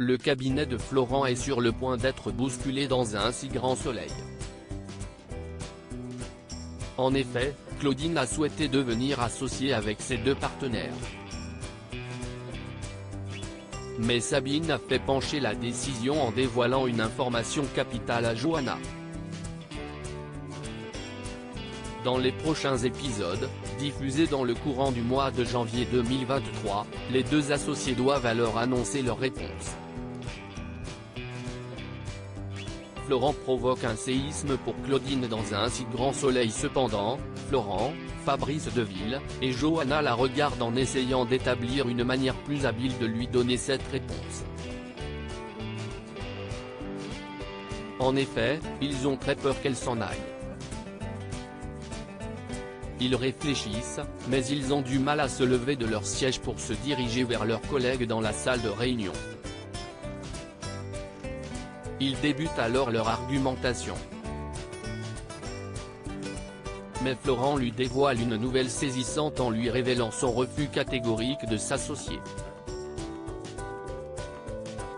Le cabinet de Florent est sur le point d'être bousculé dans un si grand soleil. En effet, Claudine a souhaité devenir associée avec ses deux partenaires. Mais Sabine a fait pencher la décision en dévoilant une information capitale à Johanna. Dans les prochains épisodes, diffusés dans le courant du mois de janvier 2023, les deux associés doivent alors annoncer leur réponse. Florent provoque un séisme pour Claudine dans un si grand soleil. Cependant, Florent, Fabrice Deville, et Johanna la regardent en essayant d'établir une manière plus habile de lui donner cette réponse. En effet, ils ont très peur qu'elle s'en aille. Ils réfléchissent, mais ils ont du mal à se lever de leur siège pour se diriger vers leurs collègues dans la salle de réunion. Ils débutent alors leur argumentation. Mais Florent lui dévoile une nouvelle saisissante en lui révélant son refus catégorique de s'associer.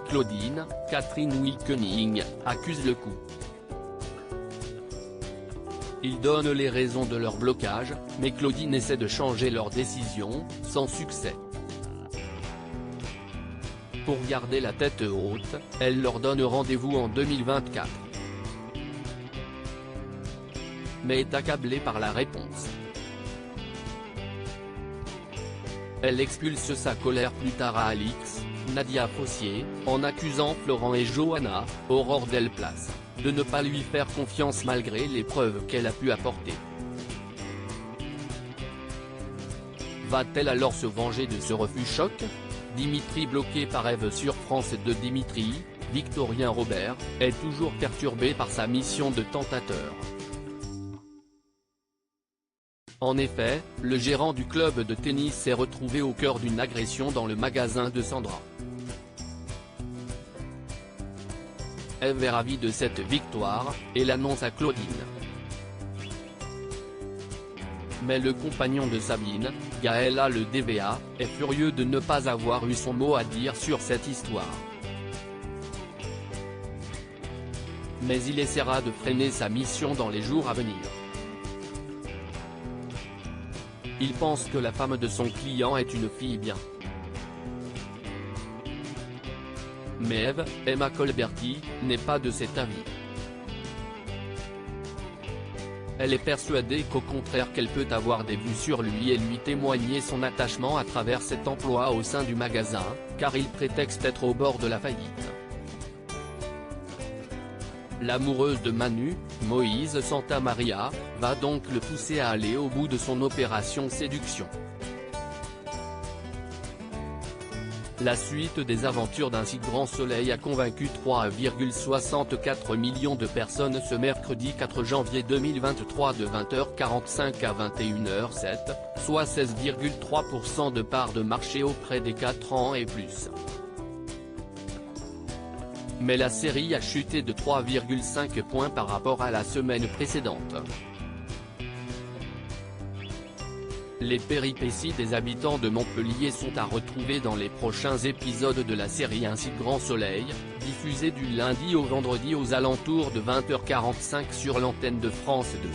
Claudine, Catherine Wilkening, accuse le coup. Ils donnent les raisons de leur blocage, mais Claudine essaie de changer leur décision, sans succès. Pour garder la tête haute, elle leur donne rendez-vous en 2024. Mais est accablée par la réponse. Elle expulse sa colère plus tard à Alix, Nadia Fossier, en accusant Florent et Johanna, Aurore Delplace, de ne pas lui faire confiance malgré les preuves qu'elle a pu apporter. Va-t-elle alors se venger de ce refus choc? Dimitri, bloqué par Eve sur France 2. Dimitri, Victorien Robert, est toujours perturbé par sa mission de tentateur. En effet, le gérant du club de tennis s'est retrouvé au cœur d'une agression dans le magasin de Sandra. Eve est ravie de cette victoire, et l'annonce à Claudine. Mais le compagnon de Sabine, Gaël le DVA, est furieux de ne pas avoir eu son mot à dire sur cette histoire. Mais il essaiera de freiner sa mission dans les jours à venir. Il pense que la femme de son client est une fille bien. Mais Eve, Emma Colberti, n'est pas de cet avis. Elle est persuadée qu'au contraire qu'elle peut avoir des vues sur lui et lui témoigner son attachement à travers cet emploi au sein du magasin, car il prétexte être au bord de la faillite. L'amoureuse de Manu, Moïse Santamaria, va donc le pousser à aller au bout de son opération séduction. La suite des aventures d'un si grand soleil a convaincu 3,64 millions de personnes ce mercredi 4 janvier 2023 de 20h45 à 21h07, soit 16,3% de part de marché auprès des 4 ans et plus. Mais la série a chuté de 3,5 points par rapport à la semaine précédente. Les péripéties des habitants de Montpellier sont à retrouver dans les prochains épisodes de la série Un si grand soleil, diffusée du lundi au vendredi aux alentours de 20h45 sur l'antenne de France 2.